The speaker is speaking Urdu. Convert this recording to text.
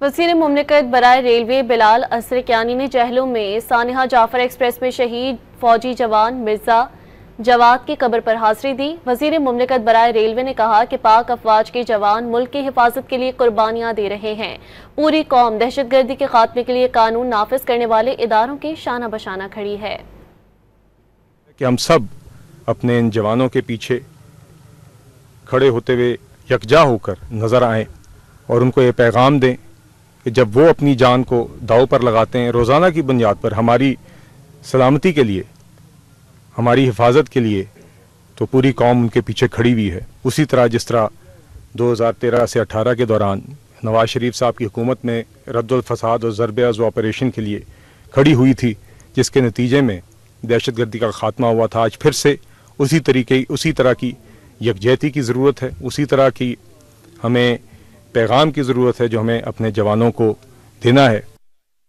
وزیر مملکت برائے ریلوے بلال اسرکیانی نے جہلم میں سانحہ جعفر ایکسپریس میں شہید فوجی جوان مرزا جواد کی قبر پر حاضری دی۔ وزیر مملکت برائے ریلوے نے کہا کہ پاک افواج کے جوان ملک کی حفاظت کے لیے قربانیاں دے رہے ہیں۔ پوری قوم دہشت گردی کے خاتمے کے لیے قانون نافذ کرنے والے اداروں کے شانہ بشانہ کھڑی ہے کہ ہم سب اپنے ان جوانوں کے پیچھے کھڑے ہوتے ہوئے یکجا ہو کر نظر آئیں اور ان کو یہ پیغام دیں کہ جب وہ اپنی جان کو داؤ پر لگاتے ہیں روزانہ کی بنیاد پر ہماری سلامتی کے لیے، ہماری حفاظت کے لیے، تو پوری قوم ان کے پیچھے کھڑی ہوئی ہے۔ اسی طرح جس طرح 2013 سے 18 کے دوران نواز شریف صاحب کی حکومت میں رد الفساد اور ضرب عضو آپریشن کے لیے کھڑی ہوئی تھی، جس کے نتیجے میں دہشت گردی کا خاتمہ ہوا تھا، آج پھر سے اسی طرح کی یکجہتی کی ضرورت ہے، اسی طرح کی ہمیں پیغام کی ضرورت ہے جو ہمیں اپنے جوانوں کو دینا ہے۔